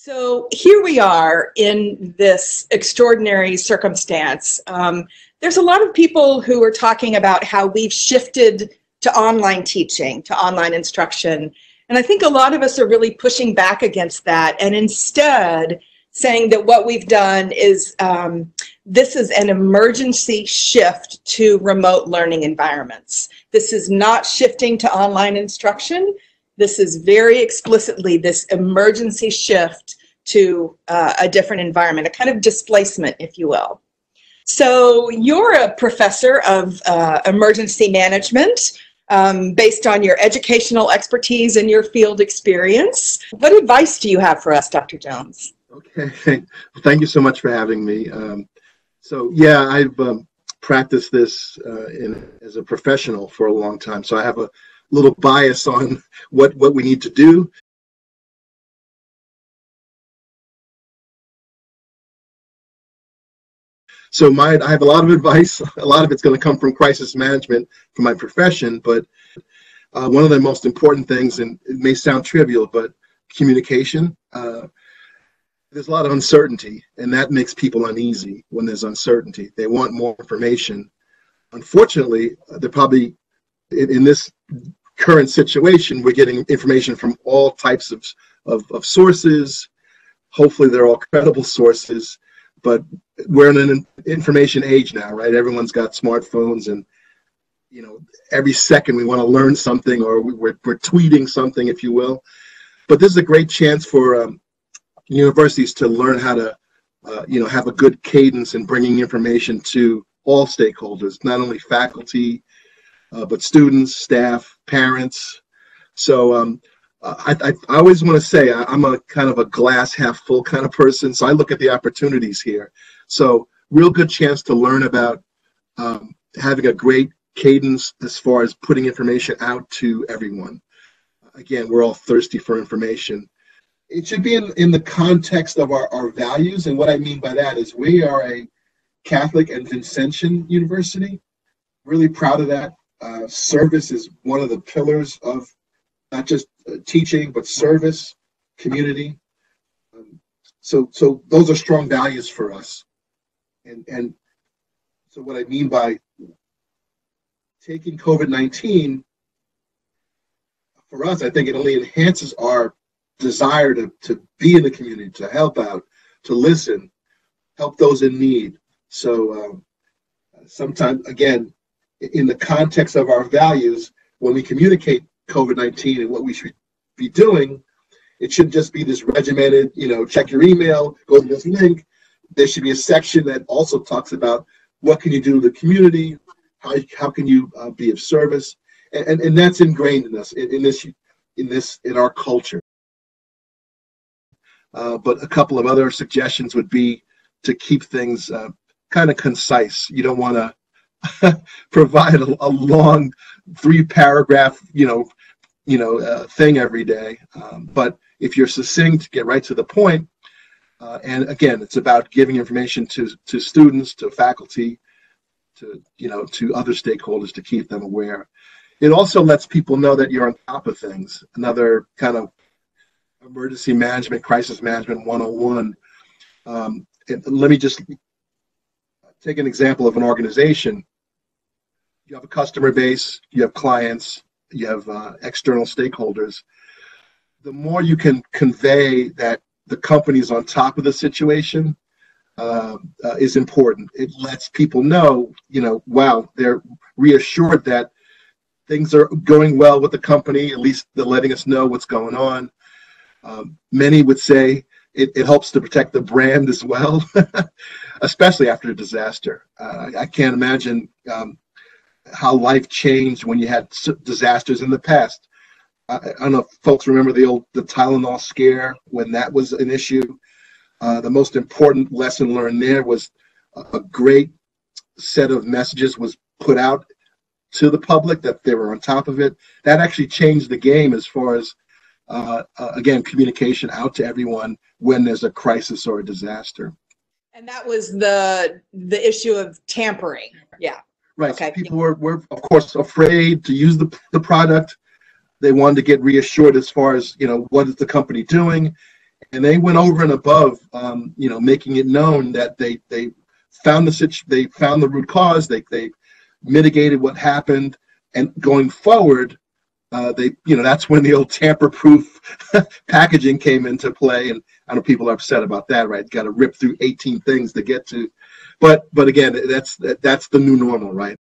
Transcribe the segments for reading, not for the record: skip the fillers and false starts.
So here we are in this extraordinary circumstance. There's a lot of people who are talking about how we've shifted to online teaching, to online instruction. And I think a lot of us are really pushing back against that and instead saying that what we've done is this is an emergency shift to remote learning environments. This is not shifting to online instruction. This is very explicitly this emergency shift to a different environment, a kind of displacement, if you will. So you're a professor of emergency management based on your educational expertise and your field experience. What advice do you have for us, Dr. Jones? Okay, thank you so much for having me. So yeah, I've practiced this as a professional for a long time, so I have a little bias on what we need to do. So I have a lot of advice. A lot of it's going to come from crisis management from my profession, but one of the most important things, and it may sound trivial, but communication. There's a lot of uncertainty, and that makes people uneasy when there's uncertainty. They want more information. Unfortunately, they're probably, in this current situation, we're getting information from all types of sources. Hopefully they're all credible sources, but we're in an information age now, right? Everyone's got smartphones, and every second we want to learn something, or we're tweeting something, if you will. But this is a great chance for universities to learn how to have a good cadence in bringing information to all stakeholders, not only faculty, but students, staff, parents. So I always want to say I'm a kind of a glass half full kind of person, so I look at the opportunities here. So real good chance to learn about having a great cadence as far as putting information out to everyone. Again, we're all thirsty for information. It should be in the context of our values, and what I mean by that is we are a Catholic and Vincentian university. Really proud of that. Service is one of the pillars of not just teaching, but service, community. So those are strong values for us. And so what I mean by taking COVID-19, for us, I think it only enhances our desire to be in the community, to help out, to listen, help those in need. So sometimes, again, in the context of our values, when we communicate COVID-19 and what we should be doing, it shouldn't just be this regimented, check your email, go to this link. There should be a section that also talks about what can you do to the community, how can you be of service, and that's ingrained in us, in our culture. But a couple of other suggestions would be to keep things kind of concise. You don't want to provide a long 3-paragraph, thing every day. But if you're succinct, get right to the point. And again, it's about giving information to students, to faculty, to other stakeholders to keep them aware. It also lets people know that you're on top of things. Another kind of emergency management, crisis management 101. And let me just take an example of an organization. You have a customer base, you have clients, you have external stakeholders. The more you can convey that the company is on top of the situation is important. It lets people know, wow, they're reassured that things are going well with the company. At least they're letting us know what's going on. Many would say it helps to protect the brand as well, especially after a disaster. I can't imagine how life changed when you had disasters in the past. I don't know if folks remember the Tylenol scare when that was an issue. The most important lesson learned there was a great set of messages was put out to the public that they were on top of it. That actually changed the game as far as again, communication out to everyone when there's a crisis or a disaster. And that was the issue of tampering. Yeah. Right. Okay. So people were of course afraid to use the product. They wanted to get reassured as far as what is the company doing, And they went over and above, making it known that they found they found the root cause, they mitigated what happened, and going forward, that's when the old tamper-proof packaging came into play, and I know people are upset about that, right? Got to rip through 18 things to get to, but again, that's the new normal, right?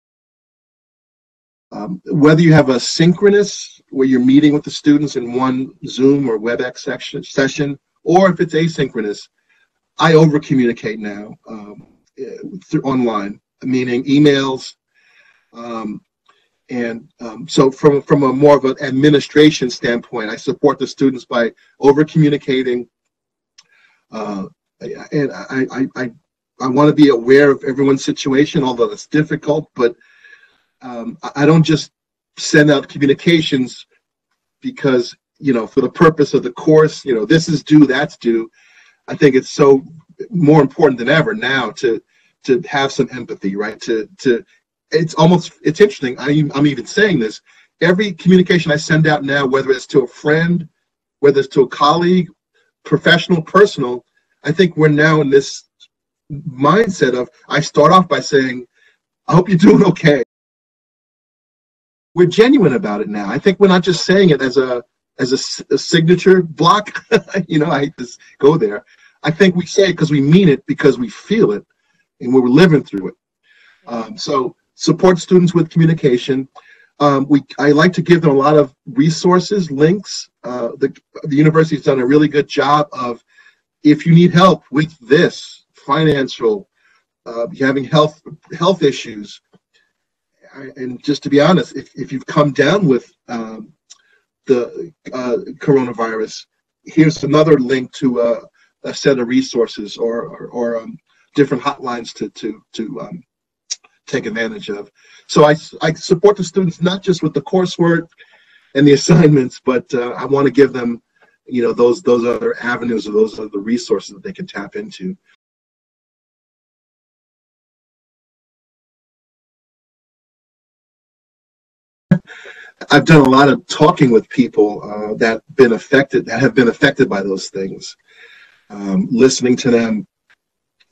Whether you have a synchronous, where you're meeting with the students in one Zoom or WebEx session, or if it's asynchronous, I over-communicate now through online, meaning emails. So from a more of an administration standpoint, I support the students by over-communicating. And I want to be aware of everyone's situation, although it's difficult, but I don't just send out communications because, for the purpose of the course, this is due, that's due. I think it's so more important than ever now to have some empathy, right? It's interesting. I'm even saying this. Every communication I send out now, whether it's to a friend, whether it's to a colleague, professional, personal, I think we're now in this mindset of, I start off by saying, I hope you're doing okay. We're genuine about it now. I think we're not just saying it as a signature block. I hate to go there. I think we say it because we mean it, because we feel it, and we're living through it. So support students with communication. I like to give them a lot of resources, links. The university's done a really good job of, if you need help with this, financial, having health issues, and just to be honest, if you've come down with the coronavirus, here's another link to a set of resources or different hotlines to take advantage of. So I support the students not just with the coursework and the assignments, but I want to give them, those other avenues, or those other resources that they can tap into. I've done a lot of talking with people that have been affected by those things, listening to them,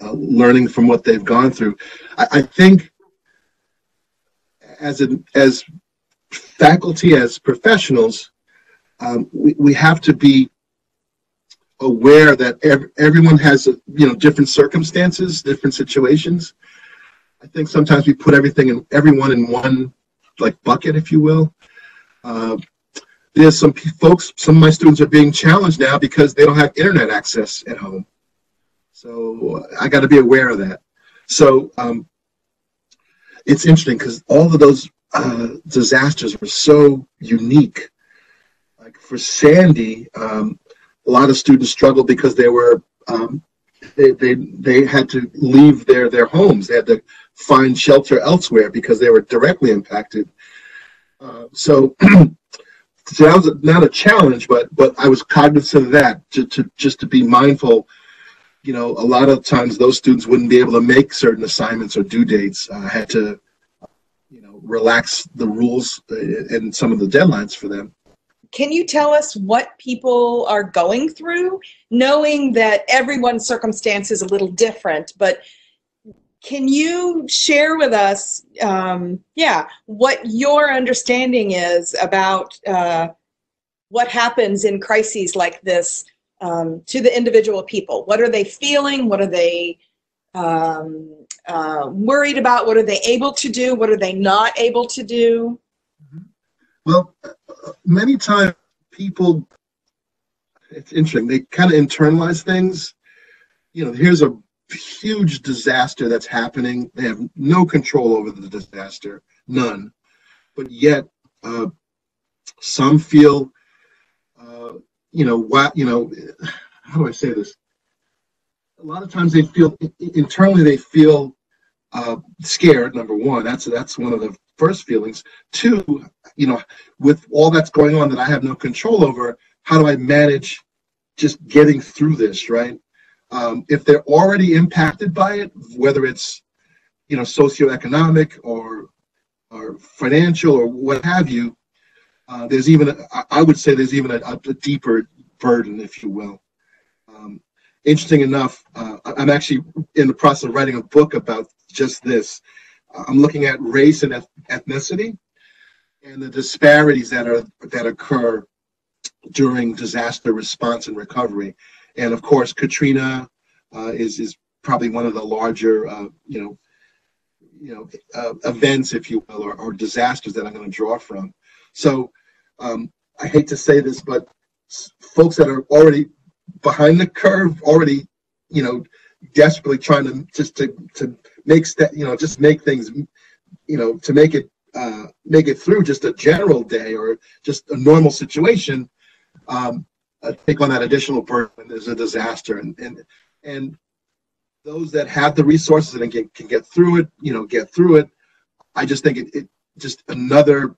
learning from what they've gone through. I think as faculty, as professionals, we have to be aware that everyone has different circumstances, different situations. I think sometimes we put everyone in one bucket, if you will. There's some of my students are being challenged now because they don't have internet access at home. So I got to be aware of that. So it's interesting because all of those disasters were so unique. Like for Sandy, a lot of students struggled because they were they had to leave their homes. They had to find shelter elsewhere because they were directly impacted. So that was not a challenge, but I was cognizant of that, to be mindful. A lot of times those students wouldn't be able to make certain assignments or due dates. I had to, relax the rules and some of the deadlines for them. Can you tell us what people are going through, knowing that everyone's circumstance is a little different, but can you share with us, what your understanding is about what happens in crises like this to the individual people? What are they feeling? What are they worried about? What are they able to do? What are they not able to do? Well, many times people, it's interesting, they kind of internalize things. Here's a huge disaster that's happening. They have no control over the disaster, none. But yet, some feel, how do I say this? A lot of times they feel, internally they feel scared, number one. That's one of the first feelings. Two, with all that's going on that I have no control over, how do I manage just getting through this, right? If they're already impacted by it, whether it's, socioeconomic or financial or what have you, I would say there's even a deeper burden, if you will. Interesting enough, I'm actually in the process of writing a book about just this. I'm looking at race and ethnicity and the disparities that occur during disaster response and recovery. And of course, Katrina is probably one of the larger, events, if you will, or disasters that I'm going to draw from. So I hate to say this, but folks that are already behind the curve, already, desperately trying to make just make things, to make it through just a general day or just a normal situation, take on that additional burden when there's a disaster, and those that have the resources and can get through it, I just think it just another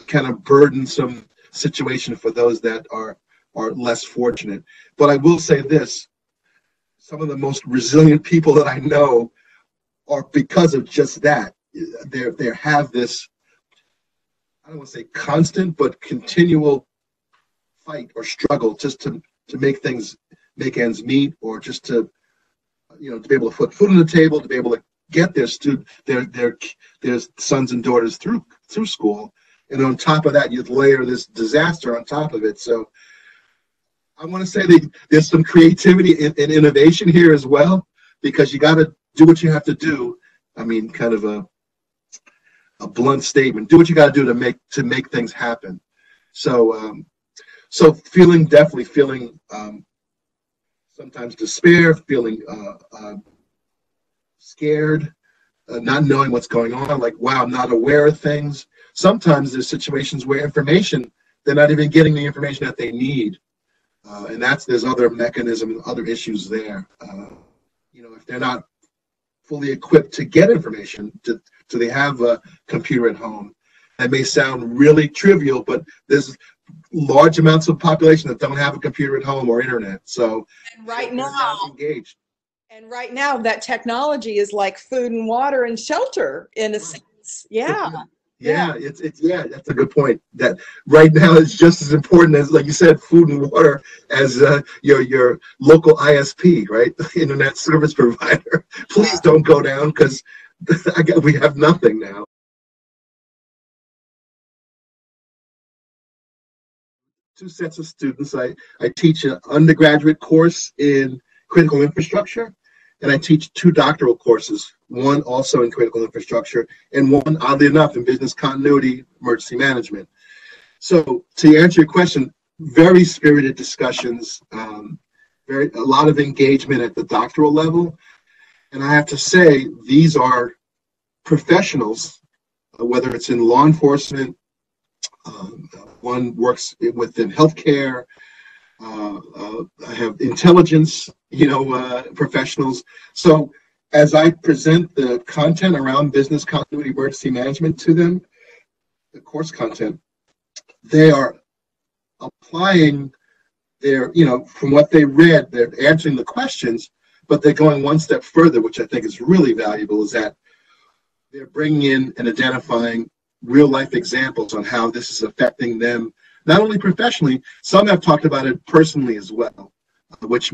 kind of burdensome situation for those that are less fortunate. But I will say this, some of the most resilient people that I know are because of just that. They have this, I don't want to say constant, but continual fight or struggle just to make ends meet, or just to be able to put food on the table, to be able to get their sons and daughters through school. And on top of that, you'd layer this disaster on top of it. So I want to say that there's some creativity and innovation here as well, because you got to do what you have to do. I mean, kind of a blunt statement. Do what you got to do to make things happen. So definitely feeling sometimes despair, feeling scared, not knowing what's going on. Like, wow, I'm not aware of things. Sometimes there's situations where they're not even getting the information that they need. And there's other mechanisms, other issues there. If they're not fully equipped to get information, do they have a computer at home? That may sound really trivial, but there's large amounts of population that don't have a computer at home or internet. So right now, engaged. And right now, that technology is like food and water and shelter in a sense. Yeah. Yeah, that's a good point. That right now is just as important as, like you said, food and water as your local ISP, right? Internet service provider. Please don't go down, because we have nothing now. Two sets of students. I teach an undergraduate course in critical infrastructure, and I teach two doctoral courses, one also in critical infrastructure and one, oddly enough, in business continuity, emergency management. So to answer your question, very spirited discussions, a lot of engagement at the doctoral level. And I have to say, these are professionals, whether it's in law enforcement, one works within healthcare, I have intelligence, professionals. So as I present the content around business continuity emergency management to them, the course content, they are applying their, from what they read, they're answering the questions, but they're going one step further, which I think is really valuable, is that they're bringing in and identifying real life examples on how this is affecting them, not only professionally, some have talked about it personally as well, which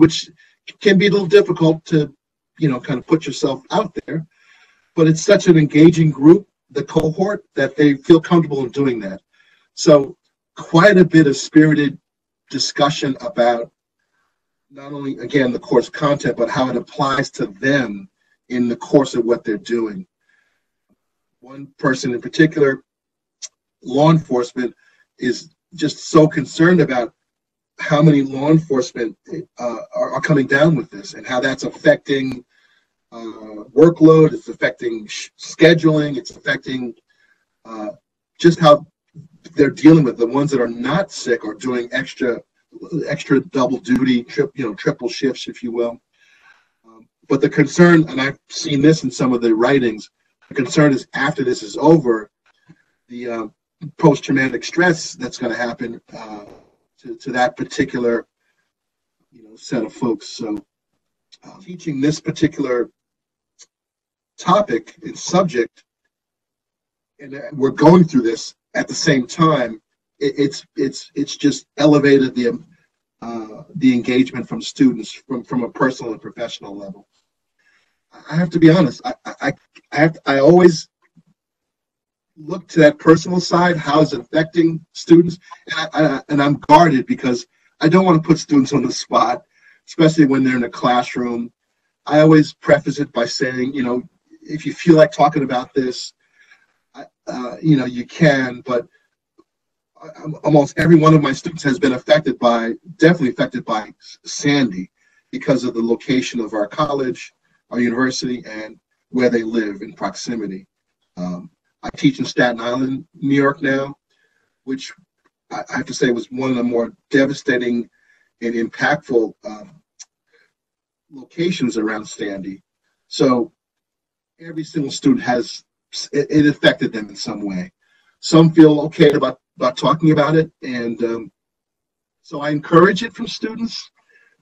can be a little difficult to, kind of put yourself out there, but it's such an engaging group, the cohort, that they feel comfortable in doing that. So quite a bit of spirited discussion about not only, again, the course content, but how it applies to them in the course of what they're doing. One person in particular, law enforcement, is just so concerned about how many law enforcement are coming down with this, and how that's affecting workload, it's affecting scheduling, it's affecting just how they're dealing with the ones that are not sick or doing extra double duty, triple shifts, if you will. But the concern, and I've seen this in some of the writings, the concern is after this is over, the post-traumatic stress that's going to happen to that particular set of folks. So teaching this particular topic and subject, and we're going through this at the same time, it's just elevated the engagement from students from a personal and professional level. I have to be honest. I always look to that personal side. How is it affecting students? And I'm guarded because I don't want to put students on the spot, especially when they're in a classroom. I always preface it by saying, if you feel like talking about this, you can, but almost every one of my students has been definitely affected by Sandy because of the location of our college, our university, and where they live in proximity. I teach in Staten Island, New York now, which I have to say was one of the more devastating and impactful locations around Sandy. So every single student it affected them in some way. Some feel okay about talking about it, and so I encourage it from students.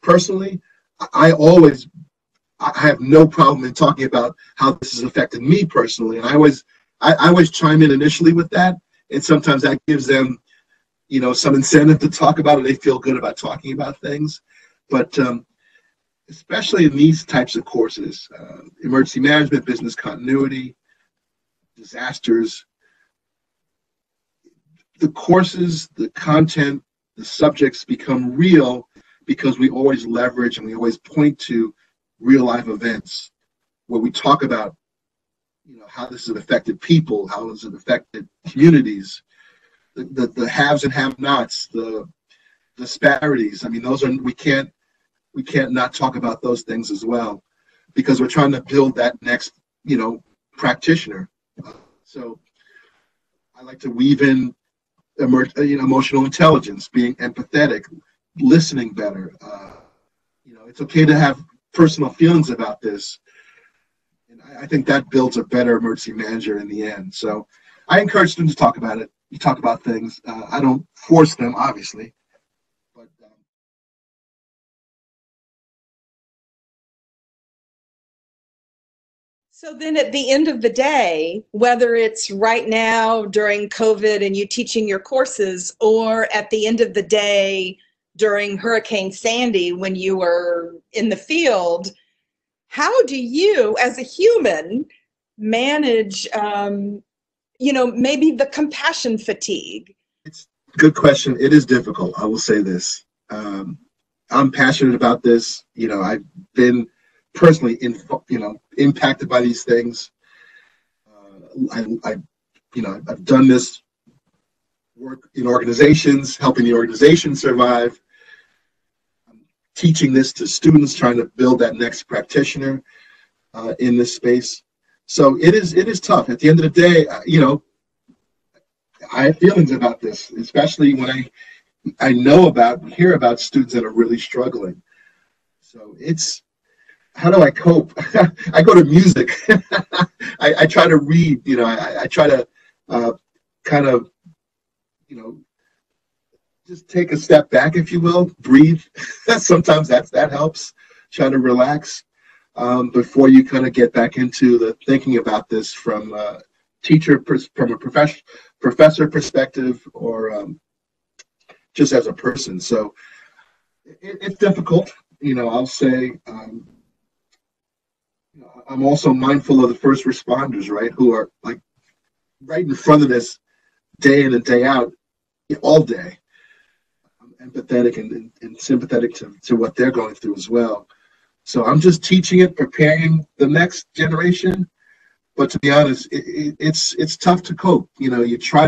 Personally, I have no problem in talking about how this has affected me personally, and I always chime in initially with that, and sometimes that gives them, some incentive to talk about it. They feel good about talking about things, but especially in these types of courses, emergency management, business continuity, disasters, the courses, the content, the subjects become real because we always leverage and we always point to real life events where we talk about, how this has affected people, how has it affected communities, the haves and have-nots, the disparities. I mean, we can't not talk about those things as well, because we're trying to build that next, practitioner. So I like to weave in emotional intelligence, being empathetic, listening better. It's okay to have personal feelings about this. And I think that builds a better emergency manager in the end. So I encourage students to talk about it. You talk about things. I don't force them, obviously. But So then at the end of the day, whether it's right now during COVID and you teaching your courses, or at the end of the day during Hurricane Sandy when you were in the field, how do you as a human manage, maybe the compassion fatigue? it's a good question. It is difficult. I will say this. I'm passionate about this. I've been personally impacted by these things. I've done this work in organizations, helping the organization survive. I'm teaching this to students, trying to build that next practitioner in this space. So it is tough. At the end of the day, I have feelings about this, especially when I hear about students that are really struggling. So how do I cope? I go to music. I try to read, I try to kind of, just take a step back, if you will, breathe. Sometimes that helps, try to relax before you kind of get back into the thinking about this from a professor perspective, or just as a person. So it's difficult, I'll say. I'm also mindful of the first responders, right, who are like right in front of this day in and day out, all day. I'm empathetic and sympathetic to what they're going through as well. So I'm just teaching it, preparing the next generation. But to be honest, it's tough to cope. You try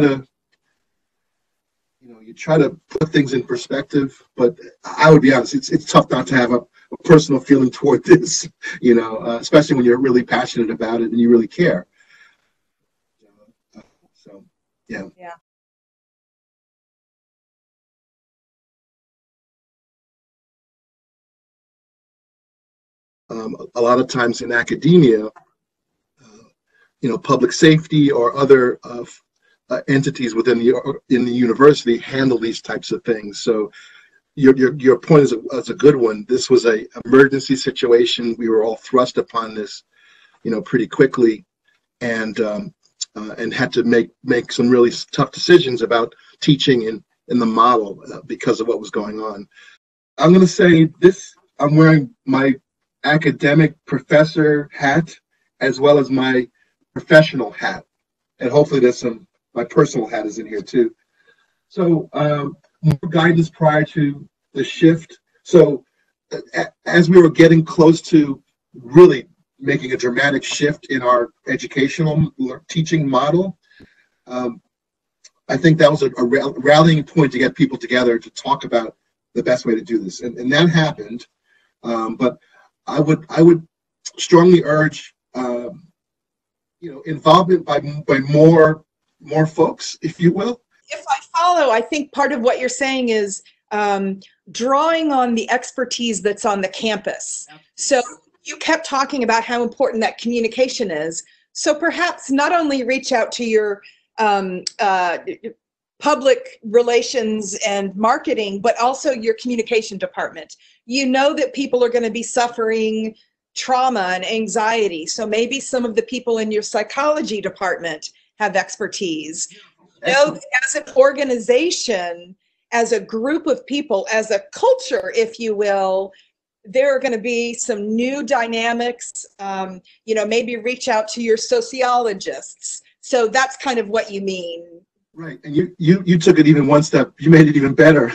to put things in perspective. But I would be honest, it's tough not to have a personal feeling toward this. Especially when you're really passionate about it and you really care. So yeah. Yeah. A lot of times in academia, public safety or other entities within the university handle these types of things. So your point is a good one. This was a emergency situation. We were all thrust upon this, pretty quickly, and had to make some really tough decisions about teaching in the model because of what was going on. I'm going to say this. I'm wearing my academic professor hat as well as my professional hat. And hopefully there's my personal hat is in here too. So more guidance prior to the shift. So as we were getting close to really making a dramatic shift in our educational teaching model, I think that was a rallying point to get people together to talk about the best way to do this. And that happened. But I would strongly urge involvement by more folks, if you will. If I follow, I think part of what you're saying is drawing on the expertise that's on the campus. So you kept talking about how important that communication is. So perhaps not only reach out to your public relations and marketing, but also your communication department. You know that people are going to be suffering trauma and anxiety. So maybe some of the people in your psychology department have expertise. You know, as an organization, as a group of people, as a culture, if you will, there are going to be some new dynamics. Maybe reach out to your sociologists. So that's kind of what you mean. Right, and you took it even one step. You made it even better.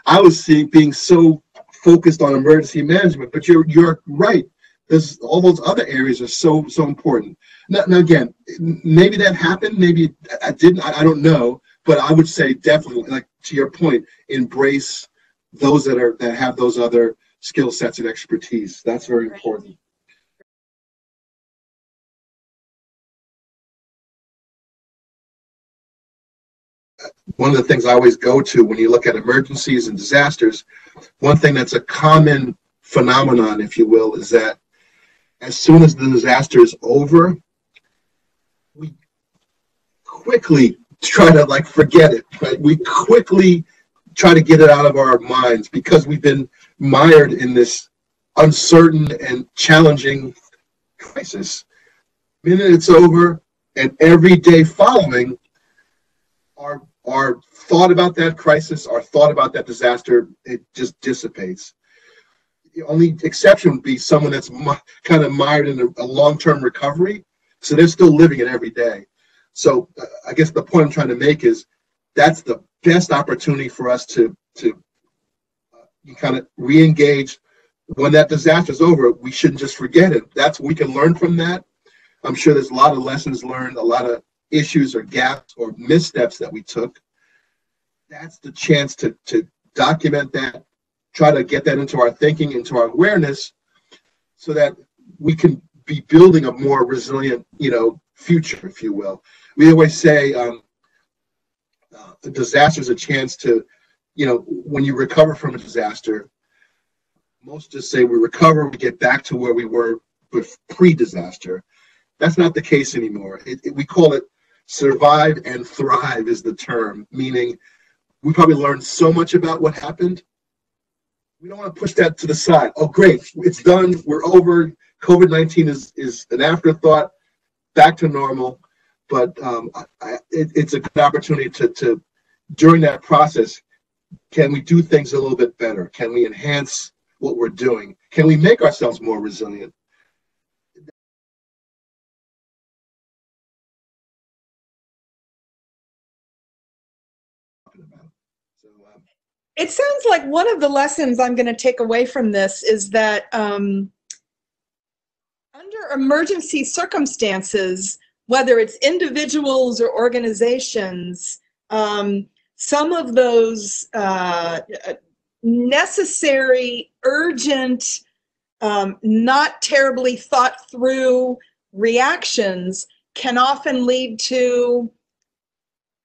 I was being so focused on emergency management, but you're right. There's all those other areas are so important. Now again, maybe that happened, maybe I didn't. I don't know, but I would say definitely, like to your point, embrace those that have those other skill sets and expertise. That's very important. One of the things I always go to when you look at emergencies and disasters, one thing that's a common phenomenon, if you will, is that as soon as the disaster is over, we quickly try to forget it, right? We quickly try to get it out of our minds because we've been mired in this uncertain and challenging crisis. The minute it's over and every day following, our thought about that crisis, our thought about that disaster, it just dissipates. The only exception would be someone that's kind of mired in a long-term recovery, so they're still living it every day. So I guess the point I'm trying to make is that's the best opportunity for us to kind of re-engage. When that disaster is over, we shouldn't just forget it. We can learn from that. I'm sure there's a lot of lessons learned, a lot of issues or gaps or missteps that we took. That's the chance to document that, try to get that into our thinking, into our awareness, so that we can be building a more resilient, future, if you will. We always say a disaster is a chance to, when you recover from a disaster, most just say we recover, we get back to where we were pre-disaster. That's not the case anymore. We call it survive and thrive is the term, meaning we probably learned so much about what happened. We don't want to push that to the side. Oh, great, it's done, we're over. COVID-19 is an afterthought, back to normal. But it's a good opportunity to, during that process, can we do things a little bit better? Can we enhance what we're doing? Can we make ourselves more resilient? It sounds like one of the lessons I'm going to take away from this is that under emergency circumstances, whether it's individuals or organizations, some of those necessary, urgent, not terribly thought through reactions can often lead to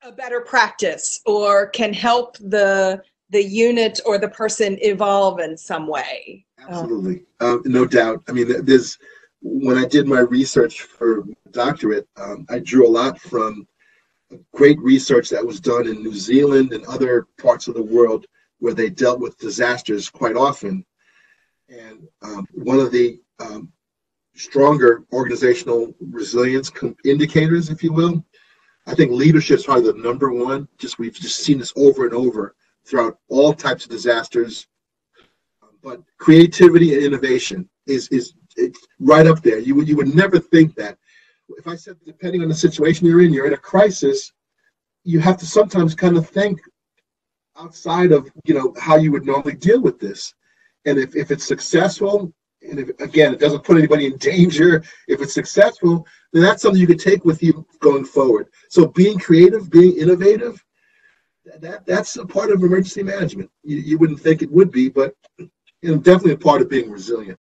a better practice or can help the unit or the person evolve in some way. Absolutely, no doubt. I mean, when I did my research for doctorate, I drew a lot from great research that was done in New Zealand and other parts of the world where they dealt with disasters quite often. And one of the stronger organizational resilience indicators, if you will, I think leadership is probably the number one. We've just seen this over and over throughout all types of disasters, but creativity and innovation is it's right up there. You would never think that. If I said, depending on the situation you're in a crisis, you have to sometimes kind of think outside of, how you would normally deal with this. And if it's successful, and if, again, it doesn't put anybody in danger, if it's successful, then that's something you could take with you going forward. So being creative, being innovative, that's a part of emergency management. You wouldn't think it would be, but definitely a part of being resilient.